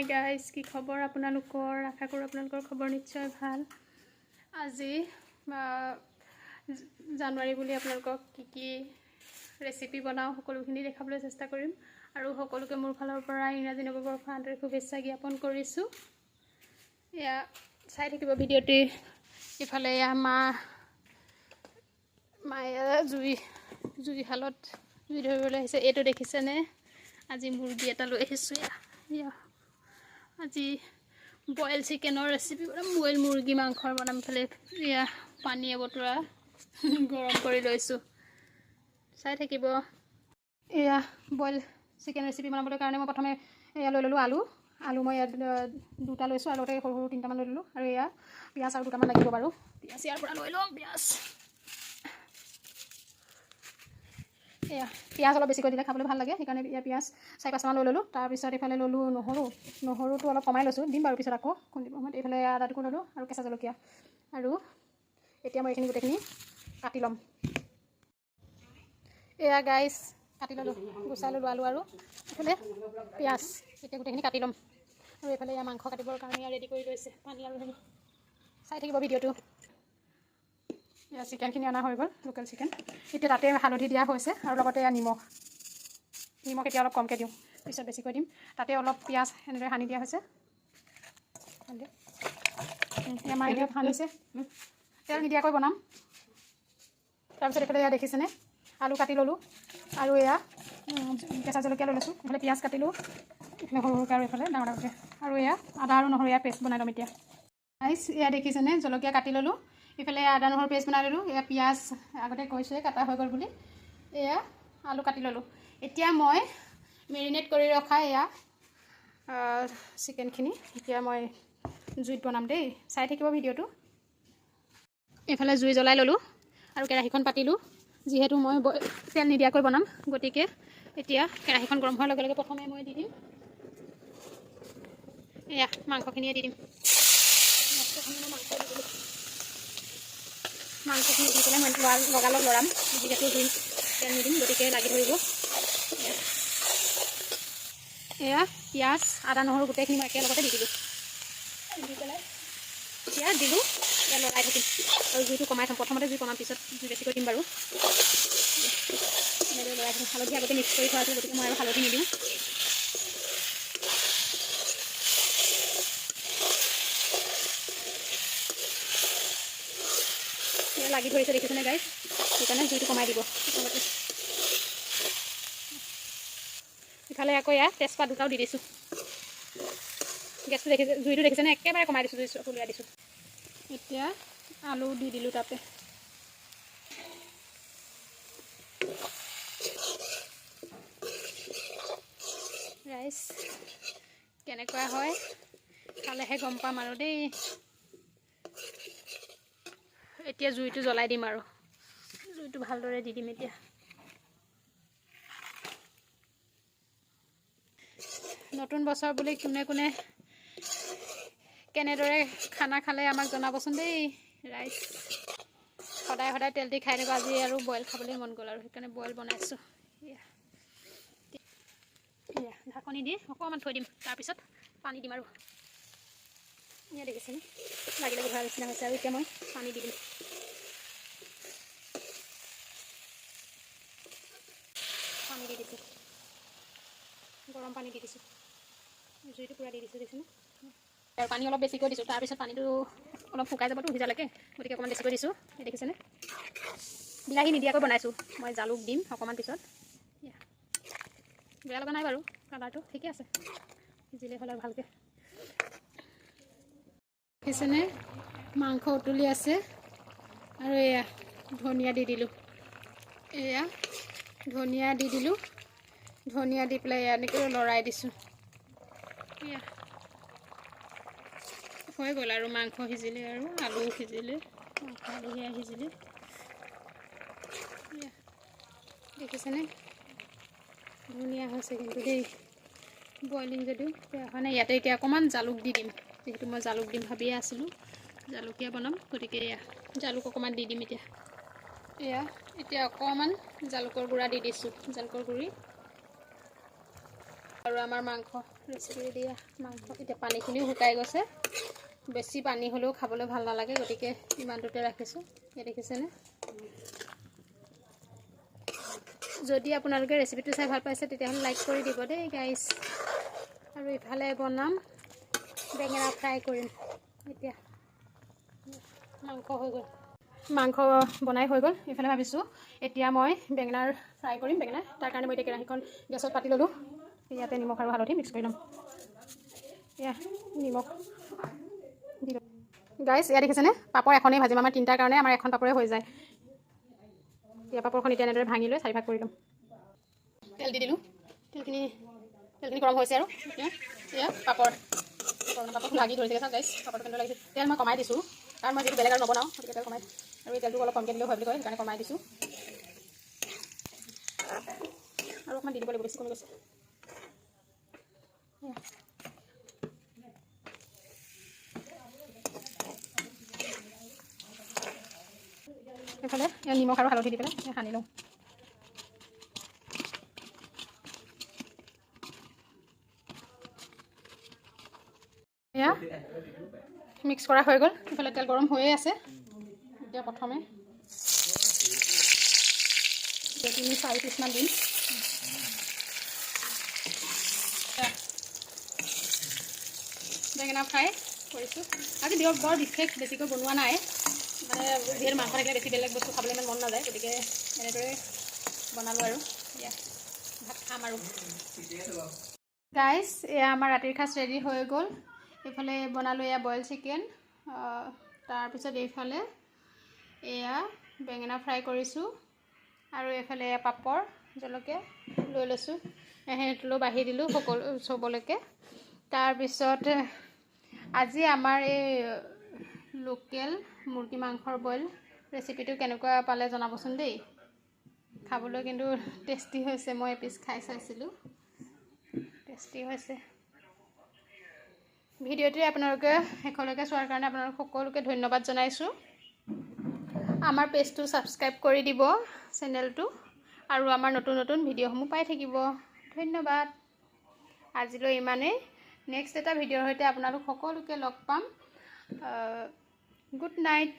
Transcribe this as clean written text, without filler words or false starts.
Hi guys, কি খবৰ আপোনালোকৰ? আশা কৰোঁ আপোনালোকৰ খবৰ নিশ্চয় ভাল। আজি জানুৱাৰী বুলি আপোনালোকক কি ৰেচিপি বনাওঁ সকলোখিনি দেখাবলৈ চেষ্টা কৰিম আৰু সকলোকে মোৰ ফালৰ পৰা ইংৰাজী নৱবৰ্ষৰ আন্তৰিক শুভেচ্ছা জ্ঞাপন কৰিছোঁ। এয়া চাই থাকিব ভিডিঅ'টি। ইফালে এয়া মায়ে জুইশালত জুই ধৰিবলৈ আহিছে। এইটো দেখিছেনে? আজি মুৰ্গী এটা লৈ আহিছোঁ। এয়া আজি বইল চিকেনৰ ৰেচিপি বনাম। বইল মুৰ্গী মাংসৰ বনাম। ইফালে এয়া পানী এবতৰা গৰম কৰি লৈছোঁ, চাই থাকিব। এয়া বইল চিকেন ৰেচিপি বনাবলৈ কাৰণে মই প্ৰথমে এয়া লৈ ল'লোঁ আলু মই ইয়াত দুটা লৈছোঁ আৰু লগতে সৰু সৰু তিনিটামান লৈ ল'লোঁ। আৰু এয়া পিঁয়াজ আৰু দুটামান লাগিব বাৰু। পিঁয়াজ ইয়াৰ পৰা লৈ ল'ম। পিঁয়াজ অলপ বেছিকৈ দিলে খাবলৈ ভাল লাগে, সেইকাৰণে পিঁয়াজ 4-5টামান লৈ ল'লোঁ। তাৰপিছত এইফালে ল'লোঁ নহৰুটো অলপ কমাই লৈছোঁ, দিম বাৰু পিছত আকৌ খুন্দিব সময়ত। এইফালে আদা টুকুৰা ল'লোঁ আৰু কেঁচা জলকীয়া। আৰু এতিয়া মই এইখিনি গোটেইখিনি কাটি ল'ম। এয়া গাইজ কাটি ল'লোঁ, গুচাই ল'লোঁ আলু আৰু এইফালে পিঁয়াজ। এতিয়া গোটেইখিনি কাটি ল'ম। আৰু এইফালে এয়া মাংস কাটিবৰ কাৰণে ৰেডি কৰি লৈছে, পানী আৰু হেৰি। চাই থাকিব ভিডিঅ'টো। এয়া চিকেনখিনি অনা হৈ গ'ল, লোকেল চিকেন। এতিয়া তাতে হালধি দিয়া হৈছে আৰু লগতে এয়া নিমখ এতিয়া অলপ কমকৈ দিওঁ, পিছত বেছিকৈ দিম। তাতে অলপ পিঁয়াজ এনেদৰে সানি দিয়া হৈছে। এয়া মায়ে এতিয়া সানিছে, তেল নিদিয়াকৈ বনাম। তাৰপিছত এইফালে এয়া দেখিছেনে? আলু কাটি ল'লোঁ আৰু এয়া কেঁচা জলকীয়া লৈ লৈছোঁ। এইফালে পিঁয়াজ কাটিলোঁ, এইফালে সৰু সৰুকৈ আৰু এইফালে ডাঙৰ ডাঙৰকৈ। আৰু এয়া আদা আৰু নহৰু এয়া পেষ্ট বনাই ল'ম এতিয়া। এয়া দেখিছেনে? জলকীয়া কাটি ল'লোঁ, ইফালে আদা নহৰু পেষ্ট বনাই ল'লোঁ। এয়া পিঁয়াজ আগতে কৈছোঁৱে কাটা হৈ গ'ল বুলি। এয়া আলু কাটি ল'লোঁ। এতিয়া মই মেৰিনেট কৰি ৰখা এয়া চিকেনখিনি এতিয়া মই জুইত বনাম দেই, চাই থাকিব ভিডিঅ'টো। এইফালে জুই জ্বলাই ল'লোঁ আৰু কেৰাহীখন পাতিলোঁ। যিহেতু মই তেল নিদিয়াকৈ বনাম, গতিকে এতিয়া কেৰাহীখন গৰম হোৱাৰ লগে লগে প্ৰথমে মই দি দিম এয়া মাংসখিনিয়ে দি দিম। মাংসখিনি দি পেলাই মই লগালগ লৰাম, যিহেতু জুই তেল নিদিম, গতিকে লাগি ধৰিব। এয়া পিঁয়াজ আদা নহৰু গোটেইখিনি মই একেলগতে দি দিলোঁ। দি পেলাই এতিয়া দিলোঁ, এয়া লৰাই থাকিম আৰু জুইটো কমাই থ'ম। প্ৰথমতে জুই কমাম, পিছত জুই বেছিকৈ দিম বাৰু। এনেদৰে লৰাই থাকিম। হালধি আগতে মিক্স কৰি থোৱা আছে, গতিকে মই আৰু হালধি নিদিওঁ। লাগি ধৰিছে দেখিছেনে গাইজ? সেইকাৰণে জুইটো কমাই দিব। ইফালে আকৌ এয়া তেজপাত দুটাও দি দিছোঁ। গেছটো দেখিছে, জুইটো দেখিছেনে? একেবাৰে কমাই দিছোঁ, জুই উলিয়াই দিছোঁ। এতিয়া আলু দি দিলোঁ তাতে। ৰাইচ কেনেকুৱা হয় খালেহে গম পাম আৰু দেই। এতিয়া জুইটো জ্বলাই দিম আৰু জুইটো ভালদৰে দি দিম এতিয়া। নতুন বছৰ বুলি কোনে কোনে কেনেদৰে খানা খালে আমাক জনাবচোন দেই ৰাইজ। সদায় সদায় তেল দি খাই থাকোঁ, আজি আৰু বইল খাবলৈ মন গ'ল আৰু সেইকাৰণে বইল বনাইছোঁ। এয়া ঢাকনি দি অকণমান থৈ দিম, তাৰপিছত পানী দিম আৰু। এয়া দেখিছেনে? লাগি লাগি ধৰা নিচিনা হৈছে আৰু এতিয়া মই পানী দি দিম। পানী দি দিছোঁ, গৰম পানী দি দিছোঁ। জুইটো পূৰা দি দিছোঁ, দেখিছেনে? আৰু পানী অলপ বেছিকৈ দিছোঁ, তাৰপিছত পানীটো অলপ শুকাই যাবতো সিজালৈকে, গতিকে অকণমান বেছিকৈ দিছোঁ। দেখিছেনে? বিলাহী নিদিয়াকৈ বনাইছোঁ মই, জালুক দিম অকণমান পিছত। বেয়া লগা নাই বাৰু, কালাৰটো ঠিকে আছে। সিজিলে হ'ল আৰু ভালকৈ। দেখিছেনে? মাংস উতলি আছে আৰু এয়া ধনিয়া দি দিলোঁ। এয়া ধনিয়া দি দিলোঁ। ধনিয়া দি পেলাই এনেকৈ লৰাই দিছোঁ। এয়া হৈ গ'ল আৰু মাংস সিজিলে আৰু আলু সিজিলে, মাংস আলুহে সিজিলে। দেখিছেনে? ধুনীয়া হৈছে কিন্তু দেই। বইলিং যদিও বেয়া হোৱা নাই। ইয়াতে এতিয়া অকণমান জালুক দি দিম, যিহেতু মই জালুক দিম ভাবিয়ে আছিলোঁ। জালুকীয়া বনাম, গতিকে এয়া জালুক অকণমান দি দিম এতিয়া। এয়া এতিয়া অকণমান জালুকৰ গুড়া দি দিছোঁ, জালুকৰ গুড়ি। আৰু আমাৰ মাংস ৰেচিপি দিয়া মাংস এতিয়া পানীখিনিও শুকাই গৈছে বেছি পানী হ'লেও খাবলৈ ভাল নালাগে গতিকে ইমানটোতে ৰাখিছোঁ এই দেখিছেনে যদি আপোনালোকে ৰেচিপিটো চাই ভাল পাইছে তেতিয়াহ'লে লাইক কৰি দিব দেই গাইছ আৰু ইফালে বনাম বেঙেনা ফ্ৰাই কৰিম এতিয়া মাংস হৈ গ'ল মাংস বনাই হৈ গ'ল ইফালে ভাবিছোঁ এতিয়া মই বেঙেনাৰ ফ্ৰাই কৰিম বেঙেনা তাৰ কাৰণে মই এতিয়া কেৰাহীখন গেছত পাতি ল'লোঁ ইয়াতে নিমখ আৰু হালধি মিক্স কৰি ল'ম এয়া নিমখ দি ল'ম গাইছ এয়া দেখিছেনে পাপৰ এখনেই ভাজিম আমাৰ তিনিটাৰ কাৰণে আমাৰ এখন পাপৰে হৈ যায় এতিয়া পাপৰখন এতিয়া এনেদৰে ভাঙি লৈ চাৰিভাগ কৰি ল'ম তেল দি দিলোঁ তেলখিনি গৰম হৈছে আৰু এয়া পাপৰ লাগি ধৰিছে চাওক গাইছ পাপৰটো কেনেদৰে লাগিছে তেল মই কমাই দিছোঁ কাৰণ মই যিটো বেলেগ আৰু নবনাওঁ গতিকে তেল কমাই আৰু এই তেলটো অলপ কমকৈ দিলেও হয় বুলি কয় সেইকাৰণে কমাই দিছোঁ আৰু অকণমান দি দিব লাগিব বেছি কমি গৈছে এইফালে নিমখ আৰু হালধি দি পেলাই সানি লওঁ এয়া মিক্স কৰা হৈ গ'ল ইফালে তেল গৰম হৈয়ে আছে এতিয়া প্ৰথমে 3-4 পিচমান দিম বেঙেনা ফ্ৰাই কৰিছোঁ আজি বৰ বিশেষ বেছিকৈ বনোৱা নাই মানে যিহেতু মাংস থাকিলে বেছি বেলেগ বস্তু খাবলৈ ইমান মন নাযায় গতিকে এনেদৰে বনালোঁ আৰু এতিয়া ভাত খাম আৰু গাইছ এয়া আমাৰ ৰাতিৰ সাঁজ ৰেডি হৈ গ'ল এইফালে বনালোঁ এয়া বইল চিকেন তাৰপিছত এইফালে এয়া বেঙেনা ফ্ৰাই কৰিছোঁ আৰু এইফালে এয়া পাপৰ জলকীয়া লৈ লৈছোঁ সেইটোলৈ বাঢ়ি দিলোঁ সকলো চবলৈকে তাৰপিছত আজি আমাৰ এই লোকেল মুৰ্গী মাংসৰ বইল ৰেচিপিটো কেনেকুৱা পালে জনাবচোন দেই খাবলৈ কিন্তু টেষ্টি হৈছে মই এপিচ খাই চাইছিলোঁ টেষ্টি হৈছে ভিডিঅ'টো আপোনালোকে শেষলৈকে চোৱাৰ কাৰণে আপোনালোক সকলোকে ধন্যবাদ জনাইছোঁ আমাৰ পেজটো ছাবস্ক্ৰাইব কৰি দিব চেনেলটো আৰু আমাৰ নতুন নতুন ভিডিঅ'সমূহ পাই থাকিব ধন্যবাদ আজিলৈ ইমানেই নেক্সট এটা ভিডিঅ'ৰ সৈতে আপোনালোক সকলোকে লগ পাম গুড নাইট